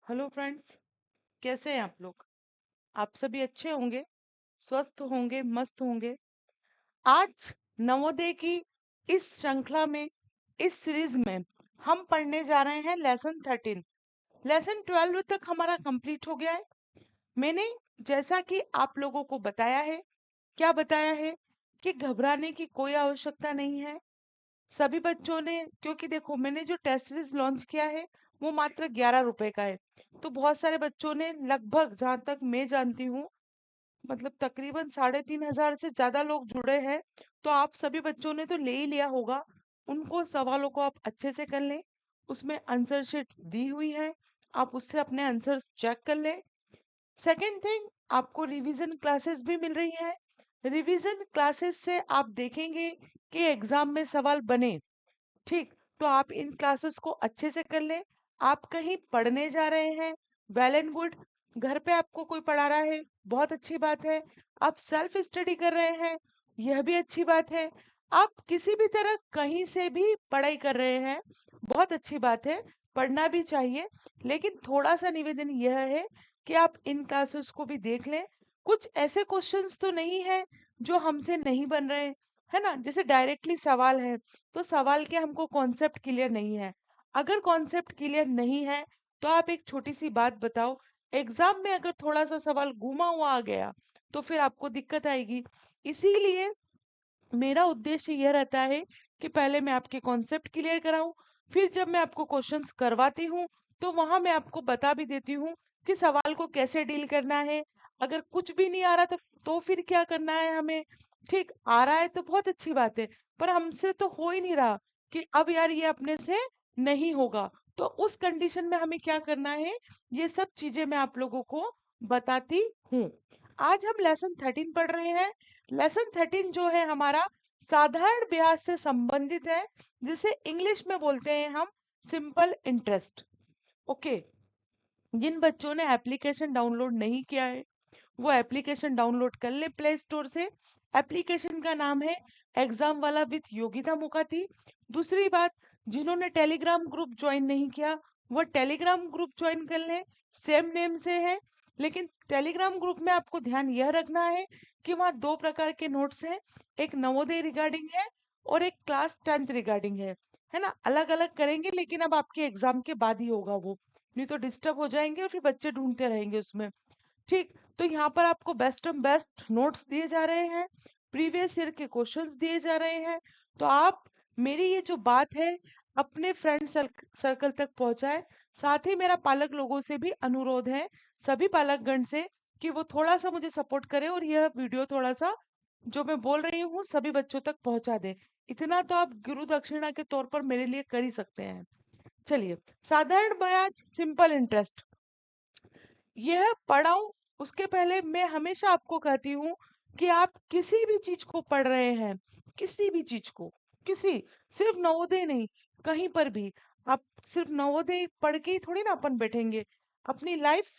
Hello friends. कैसे हैं आप लोग? आप सभी अच्छे होंगे, स्वस्थ होंगे, मस्त होंगे। आज नवोदय की इस श्रृंखला में, इस सीरीज में हम पढ़ने जा रहे हैं लेसन 13। लेसन 12 तक हमारा कंप्लीट हो गया है। मैंने जैसा कि आप लोगों को बताया है, क्या बताया है कि घबराने की कोई आवश्यकता नहीं है। सभी बच्चों ने, क्योंकि देखो मैंने जो टेस्ट सीरीज लॉन्च किया है वो मात्र 11 रुपए का है। तो बहुत सारे बच्चों ने, लगभग जहां तक मैं जानती हूँ, मतलब तकरीबन 3,500 से ज्यादा लोग जुड़े हैं। तो आप सभी बच्चों ने तो ले ही लिया होगा। उनको सवालों को आप अच्छे से कर लें। उसमें आंसर शीट्स दी हुई है, आप उससे अपने आंसर्स चेक कर लें। सेकेंड थिंग, आपको रिवीजन क्लासेस भी मिल रही है। रिवीजन क्लासेस से आप देखेंगे कि एग्जाम में सवाल बने। ठीक, तो आप इन क्लासेस को अच्छे से कर लें। आप कहीं पढ़ने जा रहे हैं, वेल एंड गुड। घर पे आपको कोई पढ़ा रहा है, बहुत अच्छी बात है। आप सेल्फ स्टडी कर रहे हैं, यह भी अच्छी बात है। आप किसी भी तरह कहीं से भी पढ़ाई कर रहे हैं, बहुत अच्छी बात है। पढ़ना भी चाहिए, लेकिन थोड़ा सा निवेदन यह है कि आप इन क्लासेस को भी देख लें। कुछ ऐसे क्वेश्चंस तो नहीं है जो हमसे नहीं बन रहे, है ना? जैसे डायरेक्टली सवाल है, तो सवाल के हमको कॉन्सेप्ट क्लियर नहीं है। अगर कॉन्सेप्ट क्लियर नहीं है तो आप एक छोटी सी बात बताओ, एग्जाम में अगर थोड़ा सा सवाल घुमा हुआ आ गया तो फिर आपको दिक्कत आएगी। इसीलिए मेरा उद्देश्य यह रहता है कि पहले मैं आपके कॉन्सेप्ट क्लियर कराऊं, फिर जब मैं आपको क्वेश्चंस करवाती हूँ तो वहां मैं आपको बता भी देती हूँ कि सवाल को कैसे डील करना है। अगर कुछ भी नहीं आ रहा तो फिर क्या करना है हमें। ठीक, आ रहा है तो बहुत अच्छी बात है, पर हमसे तो हो ही नहीं रहा कि अब यार ये अपने से नहीं होगा। तो उस कंडीशन में हमें क्या करना है, ये सब चीजें मैं आप लोगों को बताती हूँ। आज हम लेसन 13 पढ़ रहे हैं। लेसन 13 जो है हमारा साधारण ब्याज से संबंधित है, जिसे इंग्लिश में बोलते हैं हम सिंपल इंटरेस्ट। ओके, जिन बच्चों ने एप्लीकेशन डाउनलोड नहीं किया है वो एप्लीकेशन डाउनलोड कर ले प्ले स्टोर से। एप्लीकेशन का नाम है एग्जाम वाला विथ योगिता मुखाती। दूसरी बात, जिन्होंने टेलीग्राम ग्रुप ज्वाइन नहीं किया वो टेलीग्राम ग्रुप ज्वाइन कर ले, सेम नेम से है। लेकिन टेलीग्राम ग्रुप में आपको ध्यान यह रखना है कि वहाँ दो प्रकार के नोट्स हैं, एक नवोदय रिगार्डिंग है और एक क्लास 10th रिगार्डिंग है ना? अलग अलग करेंगे, लेकिन अब आपके एग्जाम के बाद ही होगा वो, नहीं तो डिस्टर्ब हो जाएंगे और फिर बच्चे ढूंढते रहेंगे उसमें। ठीक, तो यहाँ पर आपको बेस्ट ऑफ बेस्ट नोट्स दिए जा रहे हैं, प्रीवियस ईयर के क्वेश्चंस दिए जा रहे हैं। तो आप मेरी ये जो बात है अपने फ्रेंड सर्कल तक पहुंचाए। साथ ही मेरा पालक लोगों से भी अनुरोध है, सभी पालकगण से, कि वो थोड़ा सा मुझे सपोर्ट करें और यह वीडियो थोड़ा सा जो मैं बोल रही हूँ सभी बच्चों तक पहुंचा दे। इतना तो आप गुरु दक्षिणा के तौर पर मेरे लिए कर ही सकते हैं। चलिए, साधारण ब्याज सिंपल इंटरेस्ट, यह पढ़ाऊं उसके पहले मैं हमेशा आपको कहती हूँ कि आप किसी भी चीज को पढ़ रहे हैं, किसी भी चीज को, किसी, सिर्फ नवोदय नहीं, कहीं पर भी आप सिर्फ नवोदय पढ़ के ही थोड़ी ना अपन बैठेंगे। अपनी लाइफ,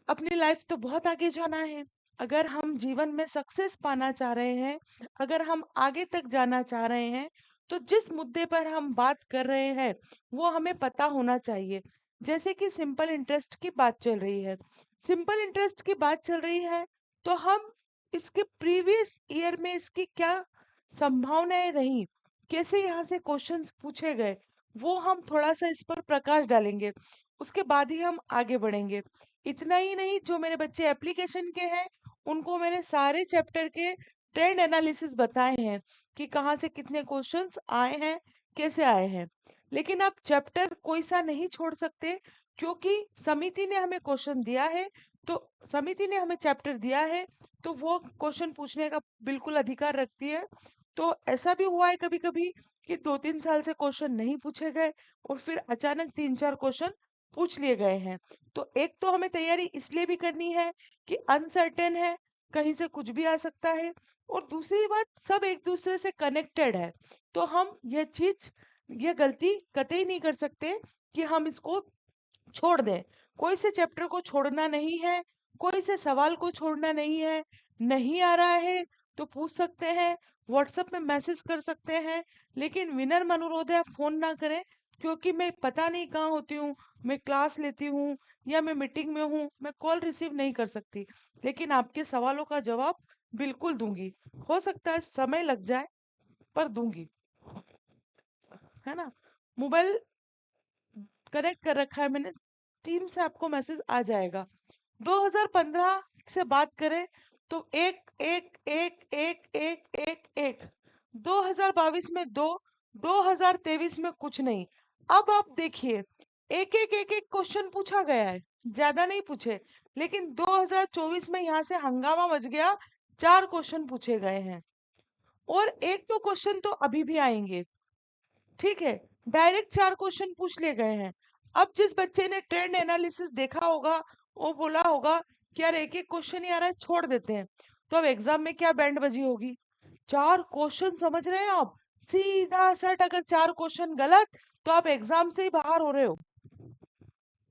अपनी लाइफ तो बहुत आगे जाना है। अगर हम जीवन में सक्सेस पाना चाह रहे हैं, अगर हम आगे तक जाना चाह रहे हैं, तो जिस मुद्दे पर हम बात कर रहे हैं वो हमें पता होना चाहिए। जैसे कि सिंपल इंटरेस्ट की बात चल रही है, सिंपल इंटरेस्ट की बात चल रही है, तो हम इसके प्रीवियस ईयर में इसकी क्या संभावनाएं रही, कैसे यहाँ से क्वेश्चंस पूछे गए, वो हम थोड़ा सा इस पर प्रकाश डालेंगे। उसके बाद ही हम आगे बढ़ेंगे। इतना ही नहीं, जो मेरे बच्चे एप्लीकेशन के हैं उनको मैंने सारे चैप्टर के ट्रेंड एनालिसिस बताए हैं कि कहाँ से कितने क्वेश्चंस आए हैं, कैसे आए हैं। लेकिन आप चैप्टर कोई सा नहीं छोड़ सकते, क्योंकि समिति ने हमें क्वेश्चन दिया है, तो समिति ने हमें चैप्टर दिया है, तो वो क्वेश्चन पूछने का बिल्कुल अधिकार रखती है। तो ऐसा भी हुआ है कभी कभी कि 2-3 साल से क्वेश्चन नहीं पूछे गए और फिर अचानक 3-4 क्वेश्चन पूछ लिए गए हैं। तो एक तो हमें तैयारी इसलिए भी करनी है कि अनसर्टेन है, कहीं से कुछ भी आ सकता है। और दूसरी बात, सब एक दूसरे से कनेक्टेड है, तो हम यह चीज, यह गलती कतई नहीं कर सकते कि हम इसको छोड़ दें। कोई से चैप्टर को छोड़ना नहीं है, कोई से सवाल को छोड़ना नहीं है। नहीं आ रहा है तो पूछ सकते हैं, व्हाट्सएप में मैसेज कर सकते हैं, लेकिन विनम्र अनुरोध है आप फोन ना करें, क्योंकि मैं पता नहीं कहाँ होती हूँ, मैं क्लास लेती हूँ या मैं मीटिंग में हूँ, मैं कॉल रिसीव नहीं कर सकती, लेकिन आपके सवालों का जवाब बिल्कुल दूंगी। हो सकता है समय लग जाए, पर दूंगी, है ना। मोबाइल कनेक्ट कर रखा है मैंने, टीम से आपको मैसेज आ जाएगा। 2015 से बात करें तो एक एक एक एक एक एक एक, 2022 में दो, 2023 में कुछ नहीं। अब आप देखिए, एक एक एक एक क्वेश्चन पूछा गया है, ज्यादा नहीं पूछे, लेकिन 2024 में यहाँ से हंगामा मच गया, 4 क्वेश्चन पूछे गए हैं। और एक दो क्वेश्चन तो अभी भी आएंगे, ठीक है। डायरेक्ट 4 क्वेश्चन पूछ लिए गए हैं। अब जिस बच्चे ने ट्रेंड एनालिसिस देखा होगा, वो बोला होगा कि यार एक एक क्वेश्चन ही आ रहा है, छोड़ देते हैं। तो अब एग्जाम में क्या बैंड बजी होगी। 4 क्वेश्चन, समझ रहे हैं आप, सीधा सट। अगर 4 क्वेश्चन गलत तो आप एग्जाम से ही बाहर हो रहे हो।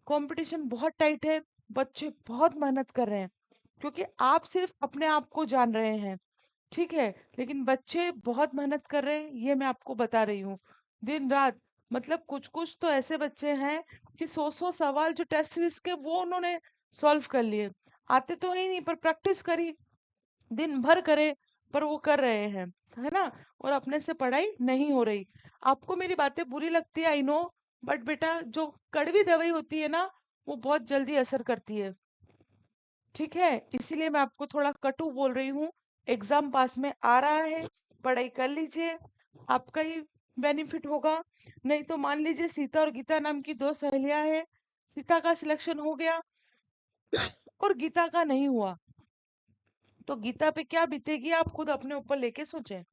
कंपटीशन बहुत टाइट है, बच्चे बहुत मेहनत कर रहे हैं, क्योंकि आप सिर्फ अपने आप को जान रहे हैं, ठीक है, लेकिन बच्चे बहुत मेहनत कर रहे हैं, ये मैं आपको बता रही हूँ। दिन रात, मतलब कुछ कुछ तो ऐसे बच्चे हैं कि 100 100 सवाल जो टेस्ट सीरीज के, वो उन्होंने सॉल्व कर लिए। आते तो है ही नहीं, पर प्रैक्टिस करी, दिन भर करे, पर वो कर रहे हैं, है ना। और अपने से पढ़ाई नहीं हो रही। आपको मेरी बातें बुरी लगती है, आई नो, बट बेटा जो कड़वी दवाई होती है ना, वो बहुत जल्दी असर करती है, ठीक है। इसीलिए मैं आपको थोड़ा कटु बोल रही हूँ। एग्जाम पास में आ रहा है, पढ़ाई कर लीजिए, आपका ही बेनिफिट होगा। नहीं तो मान लीजिए सीता और गीता नाम की 2 सहेलियां हैं, सीता का सिलेक्शन हो गया और गीता का नहीं हुआ, तो गीता पे क्या बीतेगी, आप खुद अपने ऊपर लेके सोचें।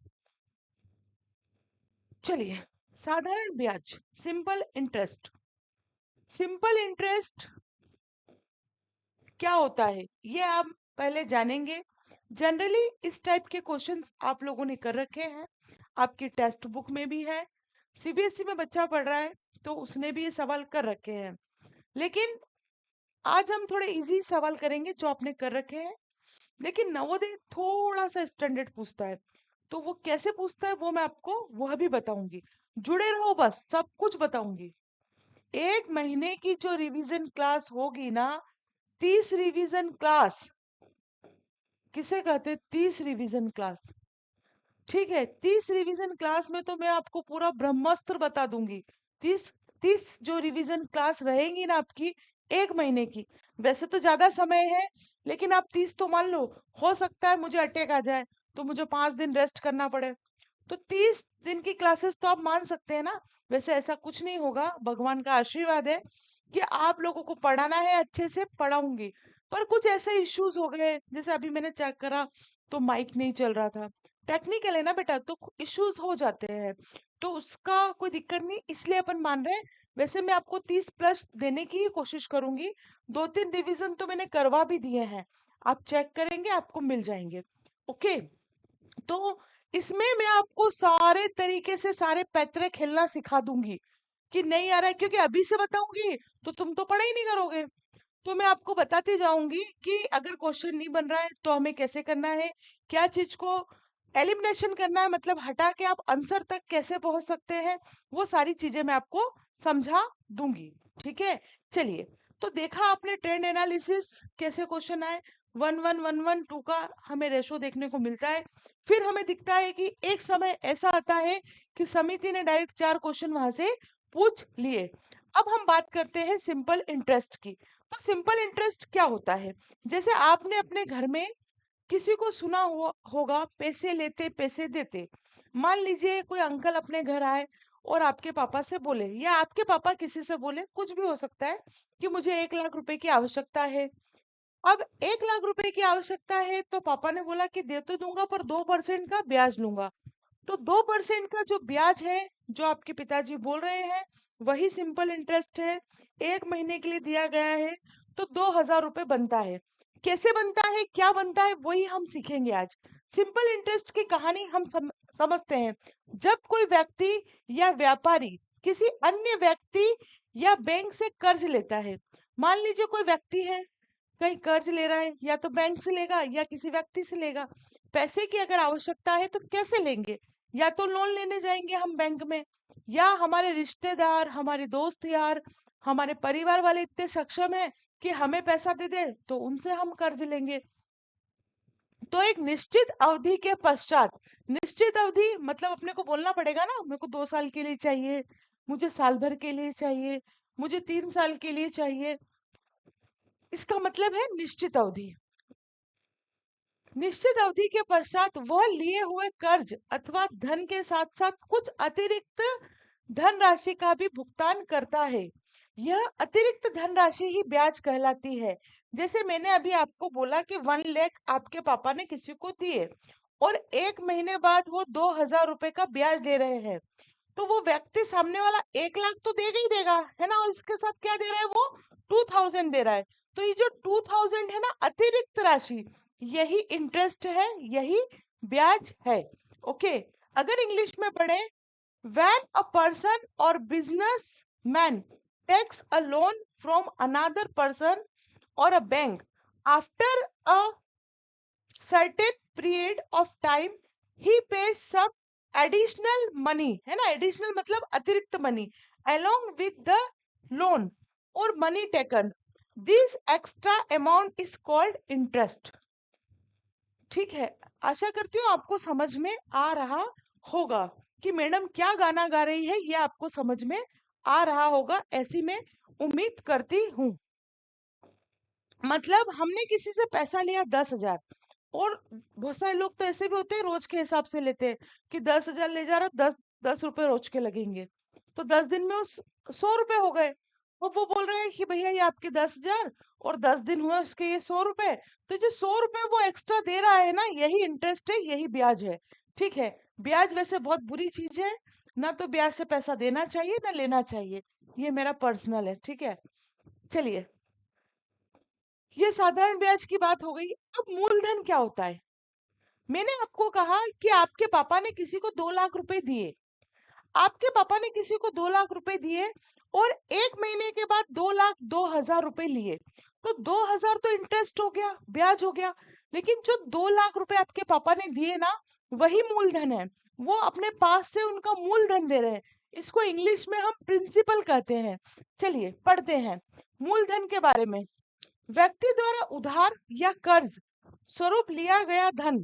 चलिए, साधारण ब्याज, सिंपल इंटरेस्ट। सिंपल इंटरेस्ट क्या होता है, ये आप पहले जानेंगे। जनरली इस टाइप के क्वेश्चंस आप लोगों ने कर रखे हैं, आपकी टेक्स्ट बुक में भी है। सीबीएसई में बच्चा पढ़ रहा है तो उसने भी ये सवाल कर रखे हैं, लेकिन आज हम थोड़े इजी सवाल करेंगे जो आपने कर रखे हैं। लेकिन नवोदय थोड़ा सा स्टैंडर्ड पूछता है, तो वो कैसे पूछता है वो मैं आपको वह भी बताऊंगी। जुड़े रहो, बस सब कुछ बताऊंगी। 1 महीने की जो रिवीजन क्लास होगी ना, 30 रिवीजन क्लास, किसे कहते 30 रिवीजन क्लास, ठीक है। 30 रिवीजन क्लास में तो मैं आपको पूरा ब्रह्मास्त्र बता दूंगी। 30 जो रिवीजन क्लास रहेंगी ना आपकी, 1 महीने की, वैसे तो ज्यादा समय है, लेकिन आप 30 तो मान लो। हो सकता है मुझे अटैक आ जाए तो मुझे 5 दिन रेस्ट करना पड़े, तो 30 दिन की क्लासेस तो आप मान सकते हैं ना। वैसे ऐसा कुछ नहीं होगा, भगवान का आशीर्वाद है कि आप लोगों को पढ़ाना है, अच्छे से पढ़ाऊंगी। पर कुछ ऐसे इश्यूज हो गए, जैसे अभी मैंने चेक करा तो माइक नहीं चल रहा था, टेक्निकल है ना बेटा, तो इश्यूज हो जाते हैं, तो उसका कोई दिक्कत नहीं, इसलिए अपन मान रहे हैं। वैसे मैं आपको 30 प्लस देने की ही कोशिश करूंगी। 2 3 रिवीजन तो मैंने करवा भी दिए हैं, आप चेक करेंगे आपको मिल जाएंगे, ओके। तो इसमें मैं आपको सारे तरीके से सारे पैतरे खेलना सिखा दूंगी, कि नहीं आ रहा है, क्योंकि अभी से बताऊंगी तो तुम तो पढ़ाई नहीं करोगे। तो मैं आपको बताती जाऊंगी कि अगर क्वेश्चन नहीं बन रहा है तो हमें कैसे करना है, क्या चीज को एलिमिनेशन करना है, मतलब हटा के आप आंसर तक कैसे पहुंच सकते हैं, वो सारी चीजें मैं आपको समझा दूंगी, ठीक है। चलिए, तो देखा आपने ट्रेंड एनालिसिस, कैसे क्वेश्चन आए, 1 1 1 1 2 का हमें रेशो देखने को मिलता है। फिर हमें दिखता है कि एक समय ऐसा आता है कि समिति ने डायरेक्ट 4 क्वेश्चन वहां से पूछ लिए। अब हम बात करते हैं सिंपल इंटरेस्ट की। तो सिंपल इंटरेस्ट क्या होता है, जैसे आपने अपने घर में किसी को सुना हुआ होगा, पैसे लेते पैसे देते। मान लीजिए कोई अंकल अपने घर आए और आपके पापा से बोले, या आपके पापा किसी से बोले, कुछ भी हो सकता है, कि मुझे 1 लाख रुपए की आवश्यकता है। अब 1 लाख रुपए की आवश्यकता है तो पापा ने बोला कि दे तो दूंगा, पर 2% का ब्याज लूंगा। तो 2% का जो ब्याज है, जो आपके पिताजी बोल रहे हैं, वही सिंपल इंटरेस्ट है। 1 महीने के लिए दिया गया है, तो 2,000 रुपए बनता है। कैसे बनता है, क्या बनता है, वही हम सीखेंगे आज। सिंपल इंटरेस्ट की कहानी हम समझते हैं। जब कोई व्यक्ति या व्यापारी किसी अन्य व्यक्ति या बैंक से कर्ज लेता है, मान लीजिए कोई व्यक्ति है, कहीं कर्ज ले रहा है, या तो बैंक से लेगा या किसी व्यक्ति से लेगा। पैसे की अगर आवश्यकता है तो कैसे लेंगे, या तो लोन लेने जाएंगे हम बैंक में, या हमारे रिश्तेदार, हमारे दोस्त यार, हमारे परिवार वाले इतने सक्षम है कि हमें पैसा दे दे तो उनसे हम कर्ज लेंगे। तो एक निश्चित अवधि के पश्चात, निश्चित अवधि मतलब अपने को बोलना पड़ेगा ना, मेरे को 2 साल के लिए चाहिए, मुझे साल भर के लिए चाहिए, मुझे 3 साल के लिए चाहिए, इसका मतलब है निश्चित अवधि। निश्चित अवधि के पश्चात वह लिए हुए कर्ज अथवा धन के साथ साथ कुछ अतिरिक्त धनराशि का भी भुगतान करता है। यह अतिरिक्त धनराशि ही ब्याज कहलाती है। जैसे मैंने अभी आपको बोला कि 1 लाख आपके पापा ने किसी को दिए और 1 महीने बाद वो 2,000 रुपए का ब्याज दे रहे हैं, तो वो व्यक्ति सामने वाला 1 लाख तो देगा ही देगा, है ना, और इसके साथ क्या दे रहा है, वो 2,000 दे रहा है। तो ये जो 2,000 है ना, अतिरिक्त राशि, यही इंटरेस्ट है, यही ब्याज है। ओके, अगर इंग्लिश में पढ़े, when a person or businessman takes a loan from another person or a bank after a certain period of time he pays some additional money, है ना, additional मतलब अतिरिक्त money, along with the loan or money taken, this extra amount is called interest। ठीक है, आशा करती हूँ आपको समझ में आ रहा होगा कि मैडम क्या गाना गा रही है, ये आपको समझ में आ रहा होगा, ऐसी मैं उम्मीद करती हूँ। मतलब हमने किसी से पैसा लिया 10,000, और बहुत सारे लोग तो ऐसे भी होते हैं, रोज के हिसाब से लेते हैं कि 10,000 ले जा रहा, 10 10 रुपए रोज के लगेंगे, तो 10 दिन में उस 100 रुपए हो गए। और वो बोल रहे हैं कि भैया ये आपके 10,000 और 10 दिन हुए उसके ये 100 रुपए, तो जो 100 रुपए वो एक्स्ट्रा दे रहा है ना, यही इंटरेस्ट है, यही ब्याज है। ठीक है, ब्याज वैसे बहुत बुरी चीज है, ना तो ब्याज से पैसा देना चाहिए ना लेना चाहिए, ये मेरा पर्सनल है। ठीक है, चलिए, ये साधारण ब्याज की बात हो गई। अब मूलधन क्या होता है? मैंने आपको कहा कि आपके पापा ने किसी को 2 लाख रुपए दिए, आपके पापा ने किसी को 2 लाख रुपए दिए और 1 महीने के बाद 2,02,000 रुपए लिए, तो 2,000 तो इंटरेस्ट हो गया, ब्याज हो गया, लेकिन जो 2 लाख रुपए आपके पापा ने दिए ना, वही मूलधन है, वो अपने पास से उनका मूलधन दे रहे हैं, इसको इंग्लिश में हम प्रिंसिपल कहते हैं। चलिए पढ़ते हैं मूलधन के बारे में। व्यक्ति द्वारा उधार या कर्ज स्वरूप लिया गया धन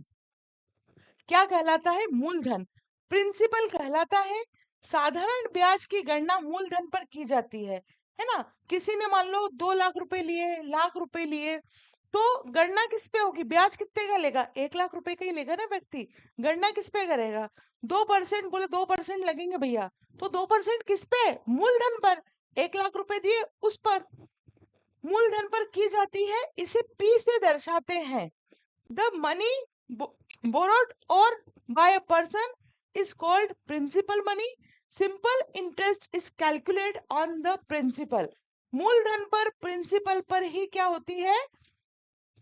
क्या कहलाता है? मूलधन। प्रिंसिपल कहलाता है। साधारण ब्याज की गणना मूलधन पर की जाती है ना। किसी ने मान लो 2 लाख रुपए लिए, लाख रुपए लिए, तो गणना किस पे होगी? ब्याज कितने का लेगा? 1 लाख रुपए का ही लेगा ना व्यक्ति। गणना किस पे करेगा? 2%, बोले 2% लगेंगे भैया, तो 2% किस पे? मूलधन पर। 1 लाख रुपए दिए उस पर मूलधन पर की जाती है। इसे पी से दर्शाते हैं। The money borrowed or by a person is called principal money. Simple interest is calculated on the principal. मूलधन पर प्रिंसिपल पर ही क्या होती है?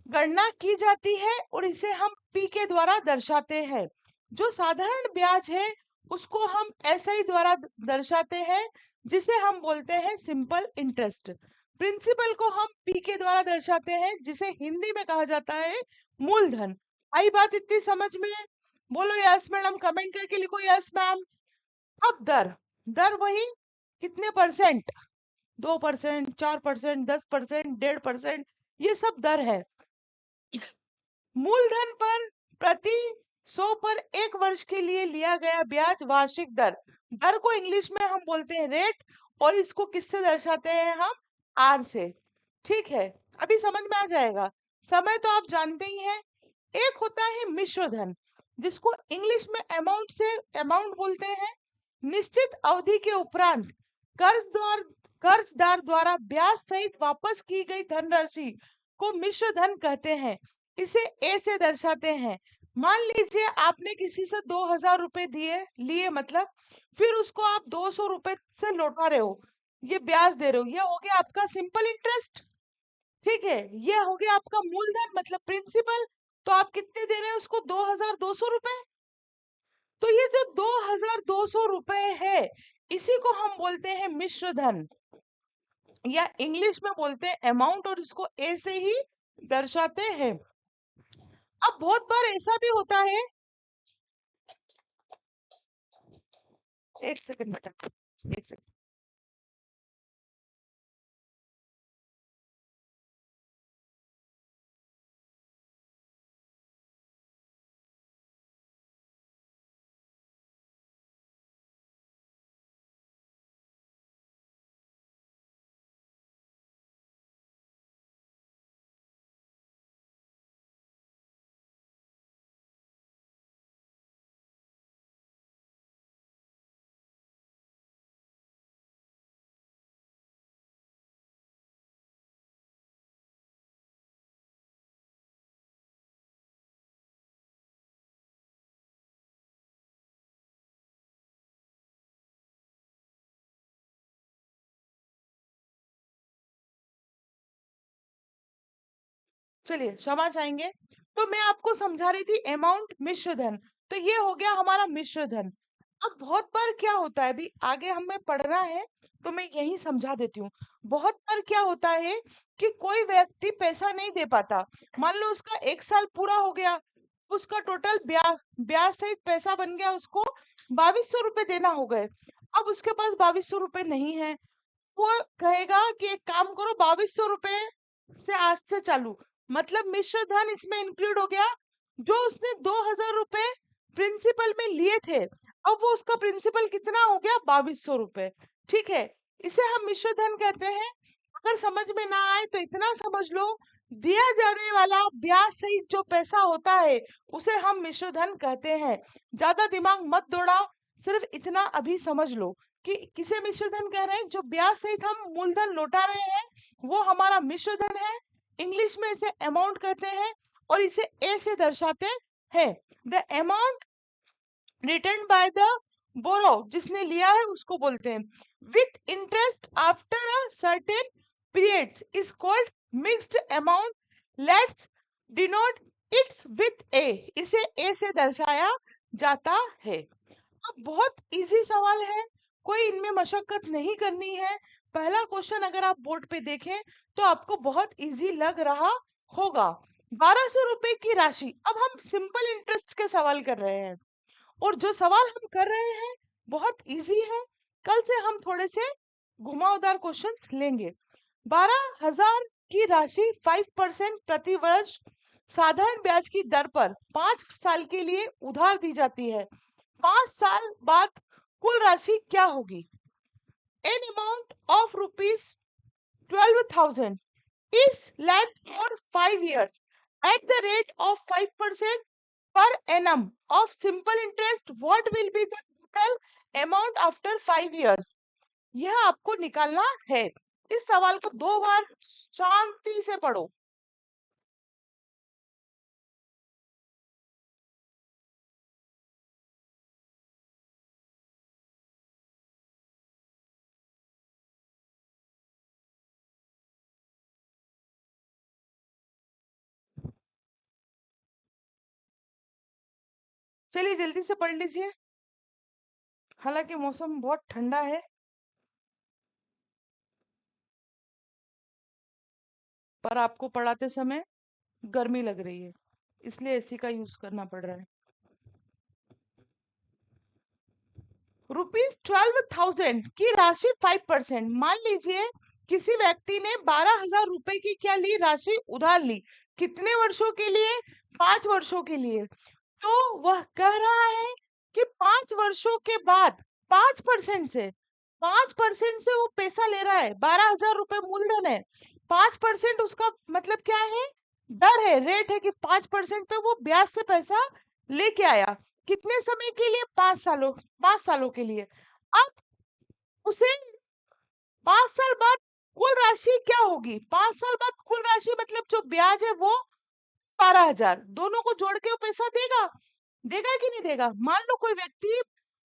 गणना की जाती है और इसे हम पी के द्वारा दर्शाते हैं। जो साधारण ब्याज है उसको हम ऐसे ही द्वारा दर्शाते हैं, जिसे हम बोलते हैं सिंपल इंटरेस्ट। प्रिंसिपल को हम पी के द्वारा दर्शाते हैं, जिसे हिंदी में कहा जाता है मूलधन। आई बात इतनी समझ में? बोलो यस मैडम, कमेंट करके लिखो यस मैम। अब दर, दर वही, कितने परसेंट? 2%, 4%, 10%, 1.5%, ये सब दर है। मूलधन पर प्रति 100 पर 1 वर्ष के लिए लिया गया ब्याज वार्षिक दर। दर को इंग्लिश में हम बोलते हैं रेट, और इसको किससे दर्शाते हैं हम? आर से। ठीक है, अभी समझ में आ जाएगा। समय तो आप जानते ही हैं। एक होता है मिश्र धन, जिसको इंग्लिश में अमाउंट से अमाउंट बोलते हैं। निश्चित अवधि के उपरांत कर्जदार द्वारा ब्याज सहित वापस की गई धनराशि को मिश्र धन कहते हैं। इसे ए से दर्शाते हैं। मान लीजिए आपने किसी से 2,000 रुपए लिए, मतलब फिर उसको आप 200 रुपए से लौटा रहे हो, ये ब्याज दे रहे हो, ये हो गया आपका सिंपल इंटरेस्ट। ठीक है, ये हो गया आपका मूलधन मतलब प्रिंसिपल। तो आप कितने दे रहे हैं उसको? 2,200 रुपए। तो ये जो 2,200 रुपए है, इसी को हम बोलते हैं मिश्र धन, या इंग्लिश में बोलते हैं अमाउंट, और इसको ए से ही दर्शाते हैं। अब बहुत बार ऐसा भी होता है, एक सेकंड बेटा, एक सेकंड। चलिए क्षमा चाहेंगे। तो मैं आपको समझा रही थी अमाउंट मिश्र धन। तो ये हो गया हमारा मिश्र धन। अब बहुत बार क्या होता है, अभी आगे हमें पढ़ना है तो मैं यही समझा देती हूँ। बहुत बार क्या होता है कि कोई व्यक्ति पैसा नहीं दे पाता। मान लो उसका 1 साल पूरा हो गया, उसका टोटल ब्याज ब्याज सहित पैसा बन गया, उसको 2200 रुपए देना हो गए। अब उसके पास 2200 रुपए नहीं है। वो कहेगा कि एक काम करो, 2200 रुपए से आज से चालू, मतलब मिश्र धन इसमें इंक्लूड हो गया। जो उसने 2000 रुपए प्रिंसिपल में लिए थे, अब वो उसका प्रिंसिपल कितना हो गया, 2200 रुपए। ठीक है, इसे हम मिश्र धन कहते हैं। अगर समझ में ना आए तो इतना समझ लो, दिया जाने वाला ब्याज सहित जो पैसा होता है उसे हम मिश्र धन कहते हैं। ज्यादा दिमाग मत दौड़ाओ, सिर्फ इतना अभी समझ लो कि किसे मिश्र धन कह रहे हैं। जो ब्याज सहित हम मूलधन लौटा रहे हैं वो हमारा मिश्र धन है। इंग्लिश में इसे अमाउंट कहते हैं और इसे ए से दर्शाते हैं। The amount return by the borrower, जिसने लिया है उसको बोलते हैं। With interest after a certain periods is called mixed amount. Let's denote its with A, इसे ए से दर्शाया जाता है। अब बहुत इजी सवाल है, कोई इनमें मशक्कत नहीं करनी है। पहला क्वेश्चन अगर आप बोर्ड पे देखें तो आपको बहुत इजी लग रहा होगा। 1200 रुपए की राशि, अब हम सिंपल इंटरेस्ट के सवाल कर रहे हैं और जो सवाल हम कर रहे हैं बहुत इजी है। कल से हम थोड़े से घुमावदार क्वेश्चंस लेंगे। 12,000 की राशि 5% प्रति वर्ष साधारण ब्याज की दर पर 5 साल के लिए उधार दी जाती है। 5 साल बाद कुल राशि क्या होगी? An amount of rupees 12,000 is lent for 5 years at the rate of 5% per annum of simple interest. What will be the total amount after 5 years? यह आपको निकालना है। इस सवाल को 2 बार शांति से पढ़ो। चलिए जल्दी से पढ़ लीजिए। हालांकि मौसम बहुत ठंडा है पर आपको पढ़ाते समय गर्मी लग रही है, इसलिए एसी का यूज करना पड़ रहा है। ₹12,000 की राशि 5%, मान लीजिए किसी व्यक्ति ने 12,000 रुपए की क्या ली, राशि उधार ली। कितने वर्षों के लिए? 5 वर्षों के लिए। तो वह कह रहा है कि 5 वर्षों के बाद 5% से 5% से वो पैसा ले रहा है। 12,000 रुपए मूलधन है, 5% उसका मतलब क्या है, दर है, रेट है कि 5% पे वो ब्याज से पैसा लेके आया। कितने समय के लिए? 5 सालों के लिए। अब उसे 5 साल बाद कुल राशि क्या होगी? 5 साल बाद कुल राशि मतलब जो ब्याज है वो 12,000, दोनों को जोड़ के वो पैसा देगा, देगा कि नहीं देगा? मान लो कोई व्यक्ति,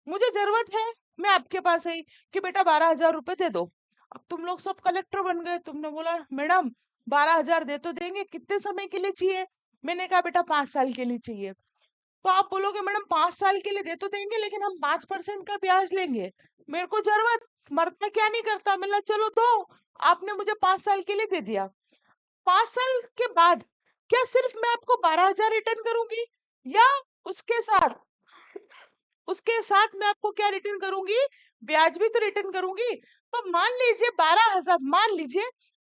मुझे जरूरत है, मैं आपके पास आई कि बेटा 12,000 रुपए दे दो। अब तुम लोग सब कलेक्टर बन गए, तुमने बोला मैडम 12,000 दे तो देंगे, कितने समय के लिए चाहिए? मैंने कहा बेटा 5 साल के लिए चाहिए। तो आप बोलोगे मैडम 5 साल के लिए दे तो देंगे लेकिन हम 5% का ब्याज लेंगे, मेरे को जरूरत, मरता क्या नहीं करता। मैंने चलो दो, आपने मुझे 5 साल के लिए दे दिया। 5 साल के बाद क्या सिर्फ मैं आपको 12,000 रिटर्न करूंगी या उसके साथ उसके साथ मैं आपको क्या रिटर्न करूंगी? ब्याज भी तो रिटर्न करूंगी। तो मान लीजिए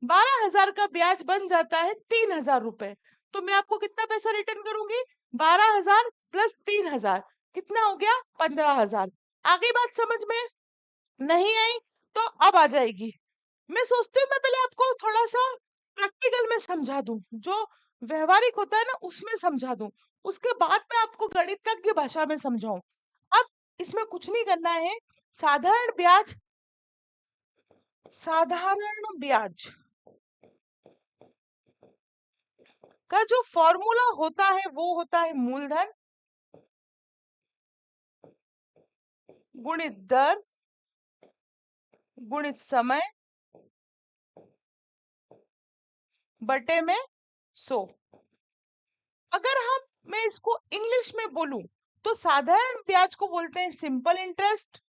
12,000 का ब्याज बन जाता है 3,000 रुपए। तो मैं आपको कितना पैसा रिटर्न करूंगी? 12,000 प्लस 3,000, कितना हो गया? 15,000। आगे बात समझ में नहीं आई तो अब आ जाएगी। मैं सोचती हूँ मैं पहले आपको थोड़ा सा प्रैक्टिकल में समझा दूं, जो व्यवहारिक होता है ना उसमें समझा दूं, उसके बाद मैं आपको गणितज्ञ भाषा में समझाऊं। अब इसमें कुछ नहीं करना है। साधारण ब्याज साधारण ब्याज का जो फॉर्मूला होता है वो होता है मूलधन गुणित दर गुणित समय बटे में 100। अगर मैं इसको इंग्लिश में बोलूं तो साधारण ब्याज को बोलते हैं सिंपल इंटरेस्ट।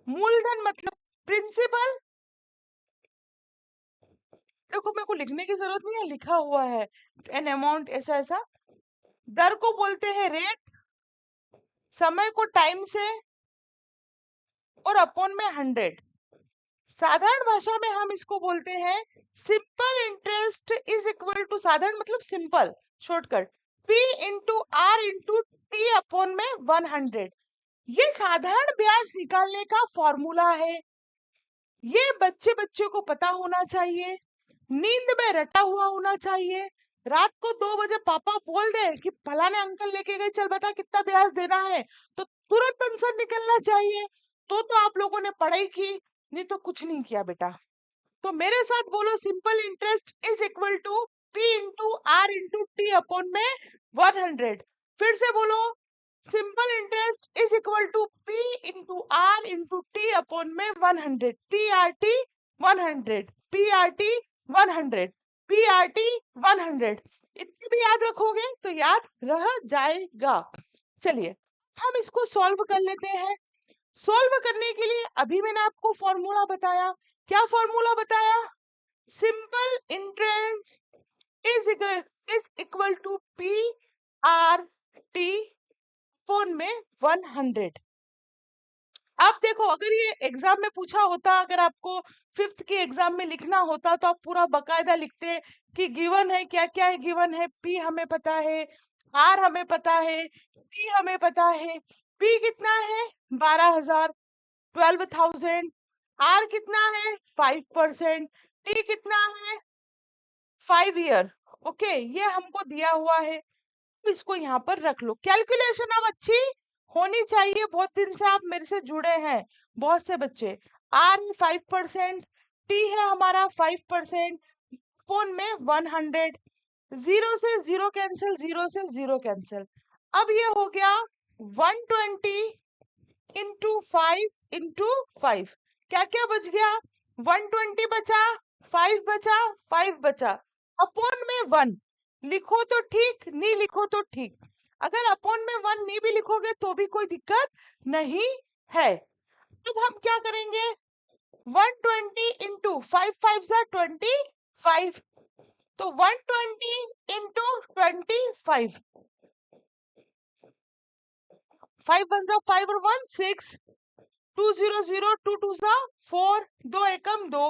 मूलधन मतलब प्रिंसिपल। देखो मेरे को लिखने की जरूरत नहीं है, लिखा हुआ है एन अमाउंट ऐसा ऐसा। दर को बोलते हैं रेट, समय को टाइम से, और अपॉन में 100। साधारण भाषा में हम इसको बोलते हैं simple interest is equal to, साधारण मतलब simple shortcut, P into R into T upon में 100। ये साधारण ब्याज निकालने का फॉर्मूला है। ये बच्चे बच्चे को पता होना चाहिए, नींद में रटा हुआ होना चाहिए। रात को 2 बजे पापा बोल दे कि फलाने अंकल लेके गए, चल बता कितना ब्याज देना है, तो तुरंत आंसर निकलना चाहिए। तो आप लोगों ने पढ़ाई की, नहीं तो कुछ नहीं किया बेटा। तो मेरे साथ बोलो, simple interest is equal to P into R into T upon में 100। फिर से बोलो, simple interest is equal to P into R into T upon में 100। PRT 100, PRT 100, PRT 100। इतनी भी याद रखोगे तो याद रह जाएगा। चलिए हम इसको सॉल्व कर लेते हैं। सॉल्व करने के लिए अभी मैंने आपको फॉर्मूला बताया। क्या फॉर्मूला बताया? Simple interest is equal to PRT फोन में 100। अब देखो, अगर ये एग्जाम में पूछा होता, अगर आपको फिफ्थ के एग्जाम में लिखना होता तो आप पूरा बकायदा लिखते कि गिवन है, क्या क्या है गिवन है। P हमें पता है, R हमें पता है, T हमें पता है। P कितना है? 12,000, 12,000। R कितना है? 5%। T कितना है? 5 ईयर। ओके, ये हमको दिया हुआ है, इसको यहाँ पर रख लो। कैलकुलेशन अब अच्छी होनी चाहिए, बहुत दिन से आप मेरे से जुड़े हैं, बहुत से बच्चे। आर में 5%, टी है हमारा 5%, फोन में 100। जीरो से जीरो कैंसिल, जीरो से जीरो कैंसिल। अब ये हो गया 120 इंटू 5 क्या क्या बच गया? 120 बचा, 5 बचा, 5 बचा, अपॉन में 1। लिखो तो ठीक, नहीं लिखो तो ठीक। अगर अपॉन में 1 नहीं भी लिखोगे तो भी कोई दिक्कत नहीं है। अब हम क्या करेंगे? 120 इंटू 5 5 25, तो 120 इंटू 25, 5 1 5 और 1 6, 200, 2 2 4, 2 एकम 2,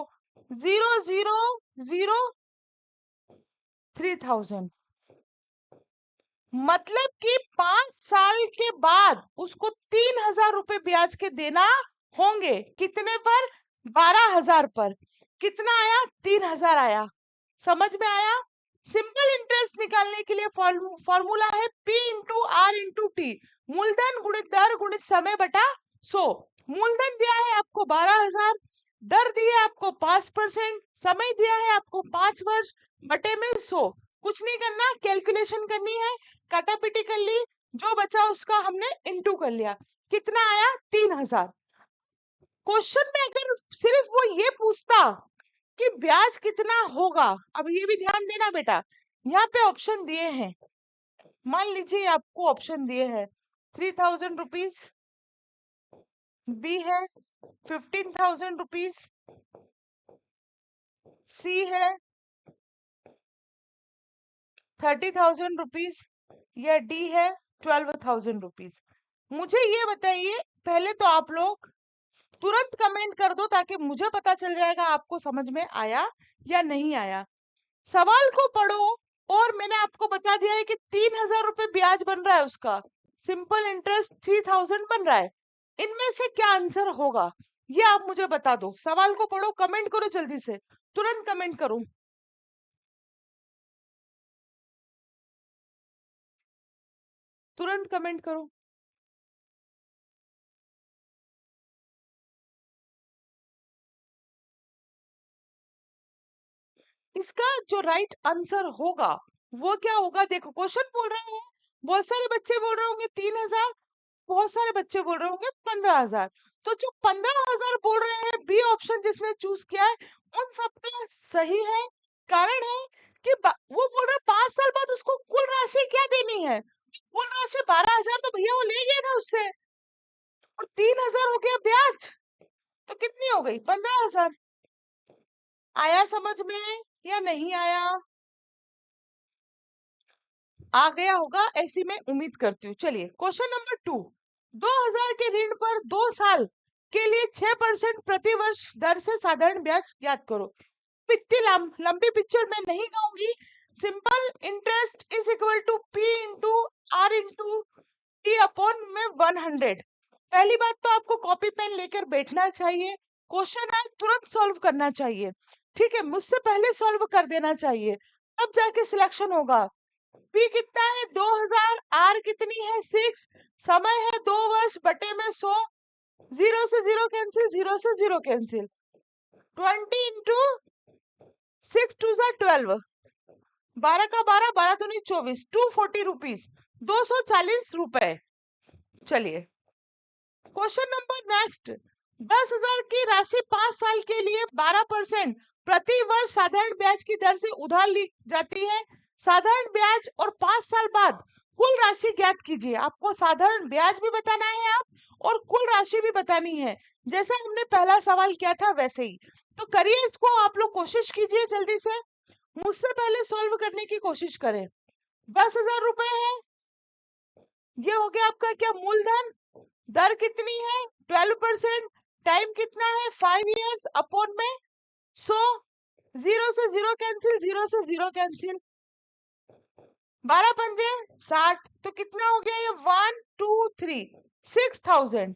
0 0 0, 3,000। मतलब कि 5 साल के बाद उसको 3,000 रुपए ब्याज के देना होंगे। कितने पर? 12,000 पर। कितना आया? 3,000 आया। समझ में आया? सिंपल इंटरेस्ट निकालने के लिए फॉर्मूला है P into R into T, मूलधन गुणित दर गुणित समय बटा 100। मूलधन दिया है आपको 12,000, दर दिया है आपको 5%, समय दिया है आपको 5 वर्ष, बटे में 100। कुछ नहीं करना, कैलकुलेशन करनी है, काटापीटी कर ली, जो बचा उसका हमने इंटू कर लिया। कितना आया? 3,000। क्वेश्चन में अगर सिर्फ वो ये पूछता कि ब्याज कितना होगा, अब ये भी ध्यान देना बेटा, यहाँ पे ऑप्शन दिए हैं। मान लीजिए आपको ऑप्शन दिए हैं 3,000 रुपीज, बी है 15,000 रुपीज, सी है 30,000 रुपीज, या डी है 12,000 रुपीज। मुझे ये बताइए, पहले तो आप लोग तुरंत कमेंट कर दो ताकि मुझे पता चल जाएगा आपको समझ में आया या नहीं आया। सवाल को पढ़ो, और मैंने आपको बता दिया है कि 3,000 रुपए ब्याज बन रहा है, उसका सिंपल इंटरेस्ट 3,000 बन रहा है। इनमें से क्या आंसर होगा ये आप मुझे बता दो। सवाल को पढ़ो, कमेंट करो जल्दी से, तुरंत कमेंट करो। तुरंत कमेंट करो। इसका जो राइट आंसर होगा वो क्या होगा? देखो क्वेश्चन बोल रहे हैं, बहुत सारे बच्चे बोल रहे होंगे 3,000, बहुत सारे बच्चे बोल रहे होंगे 15,000। तो जो 15,000 बोल रहे हैं, बी ऑप्शन जिसने चूज किया है, उन सबका सही है। कारण है वो बोल रहा 5 साल बाद उसको कुल राशि क्या देनी है। कुल राशि 12,000 तो भैया वो ले गया था उससे, और 3,000 हो गया ब्याज, तो कितनी हो गई 15,000। आया समझ में या नहीं आया? आ गया होगा ऐसी मैं उम्मीद करती हूँ। चलिए क्वेश्चन नंबर 2। 2,000 के ऋण पर 2 साल के लिए 6% प्रति वर्ष दर से साधारण ब्याज याद करो। इतनी लंबी पिक्चर मैं नहीं गाऊंगी। Simple interest is equal to P into R into T upon में 100। पहली बात तो आपको कॉपी पेन लेकर बैठना चाहिए, क्वेश्चन है तुरंत सॉल्व करना चाहिए। ठीक है, मुझसे पहले सॉल्व कर देना चाहिए, तब जाके सिलेक्शन होगा। पी कितना है 2,000, आर कितनी है 6, समय है 2 वर्ष बटे में 100, 0 से 0 कैंसिल, 0 से 0 कैंसिल, 20 इंटू 6 2 12, 12 का 12, 12 दूनी 24, 240 रुपीज, 240 रुपए। चलिए क्वेश्चन नंबर नेक्स्ट। 10,000 की राशि 5 साल के लिए 12% प्रति वर्ष साधारण ब्याज की दर से उधार ली जाती है। साधारण ब्याज और 5 साल बाद कुल राशि ज्ञात कीजिए। आपको साधारण ब्याज भी बताना है आप और कुल राशि भी बतानी है, जैसा हमने पहला सवाल किया था वैसे ही। तो करिए इसको, आप लोग कोशिश कीजिए जल्दी से, मुझसे पहले सॉल्व करने की कोशिश करें। 10,000 रुपए है, ये हो गया आपका क्या मूलधन। दर कितनी है 12%, टाइम कितना है 5 इयर्स, अपॉन में 100, 0 से 0 कैंसिल, 0 से 0 कैंसिल, 12 पंजे 60, तो कितना हो गया ये 1 2 3 6,000।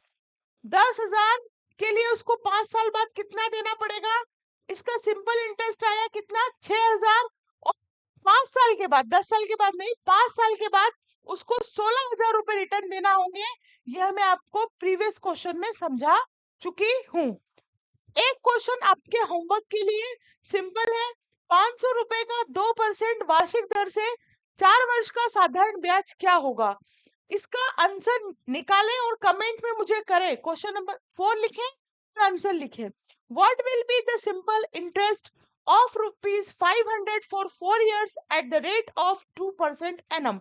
10,000 के लिए उसको 5 साल बाद कितना देना पड़ेगा, इसका सिंपल इंटरेस्ट आया कितना 6,000, और 5 साल के बाद, 10 साल के बाद नहीं, 5 साल के बाद उसको 16,000 रुपए रिटर्न देना होंगे। यह मैं आपको प्रीवियस क्वेश्चन में समझा चुकी हूँ। एक क्वेश्चन आपके होमवर्क के लिए सिंपल है। 500 रुपए का 2% वार्षिक दर से 4 वर्ष का साधारण ब्याज क्या होगा, इसका आंसर निकालें और कमेंट में मुझे करें। क्वेश्चन नंबर 4 लिखें और आंसर लिखें। What will be the simple interest of ₹500 for 4 years at the rate of 2% annum.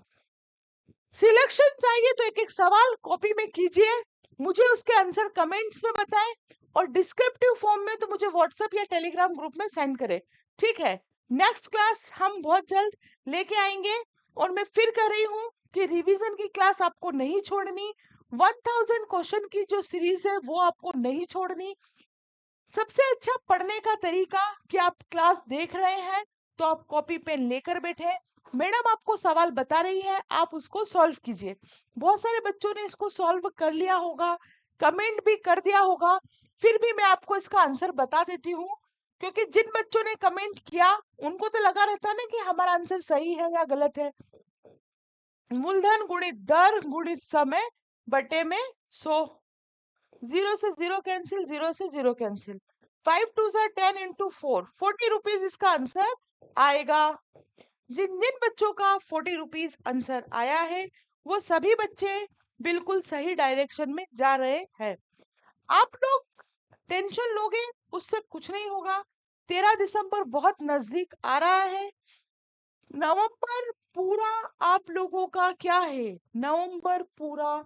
Selection चाहिए तो एक एक सवाल कॉपी में कीजिए, मुझे उसके आंसर कमेंट्स में बताएं, और डिस्क्रिप्टिव फॉर्म में तो मुझे व्हाट्सएप या टेलीग्राम ग्रुप में सेंड करें। ठीक है, नेक्स्ट क्लास हम बहुत जल्द लेके आएंगे, और मैं फिर कह रही हूँ कि रिवीजन की क्लास आपको नहीं छोड़नी। 1000 क्वेश्चन की जो सीरीज है वो आपको नहीं छोड़नी। सबसे अच्छा पढ़ने का तरीका कि आप क्लास देख रहे हैं तो आप कॉपी पेन लेकर बैठे, मैडम आपको सवाल बता रही है, आप उसको सॉल्व कीजिए। बहुत सारे बच्चों ने इसको सॉल्व कर लिया होगा, कमेंट भी कर दिया होगा, फिर भी मैं आपको इसका आंसर बता देती हूँ, क्योंकि जिन बच्चों ने कमेंट किया उनको तो लगा रहता है ना कि हमारा आंसर सही है या गलत है। मूलधन गुणित दर गुणित समय बटे में 100, 0 से 0 कैंसिल, 0 से 0 कैंसिल, 5 2 10 इंटू 4, 40 रुपीज इसका आंसर आएगा। जिन जिन बच्चों का 40 रुपीज आंसर आया है वो सभी बच्चे बिल्कुल सही डायरेक्शन में जा रहे हैं। आप लोग टेंशन लोगे उससे कुछ नहीं होगा। 13 दिसंबर बहुत नजदीक आ रहा है। नवंबर पूरा आप लोगों का क्या है, नवंबर पूरा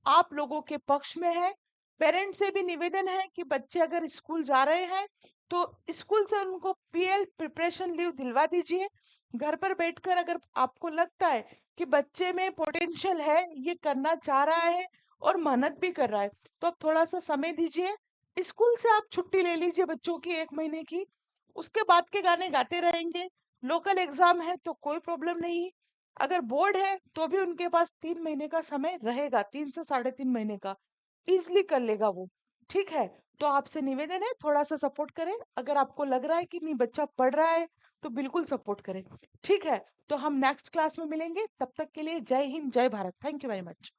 आप लोगों के पक्ष में है। पेरेंट्स से भी निवेदन है कि बच्चे अगर स्कूल जा रहे हैं तो स्कूल से उनको पीएल प्रिपरेशन लीव दिलवा दीजिए। घर पर बैठकर अगर आपको लगता है कि बच्चे में पोटेंशियल है, ये करना चाह रहा है और मेहनत भी कर रहा है, तो आप थोड़ा सा समय दीजिए। स्कूल से आप छुट्टी ले लीजिए बच्चों की 1 महीने की, उसके बाद के गाने गाते रहेंगे। लोकल एग्जाम है तो कोई प्रॉब्लम नहीं, अगर बोर्ड है तो भी उनके पास 3 महीने का समय रहेगा, 3 से 3.5 महीने का, इजिली कर लेगा वो। ठीक है, तो आपसे निवेदन है थोड़ा सा सपोर्ट करें। अगर आपको लग रहा है कि नहीं बच्चा पढ़ रहा है तो बिल्कुल सपोर्ट करें। ठीक है, तो हम नेक्स्ट क्लास में मिलेंगे, तब तक के लिए जय हिंद जय Bharat. Thank you very much.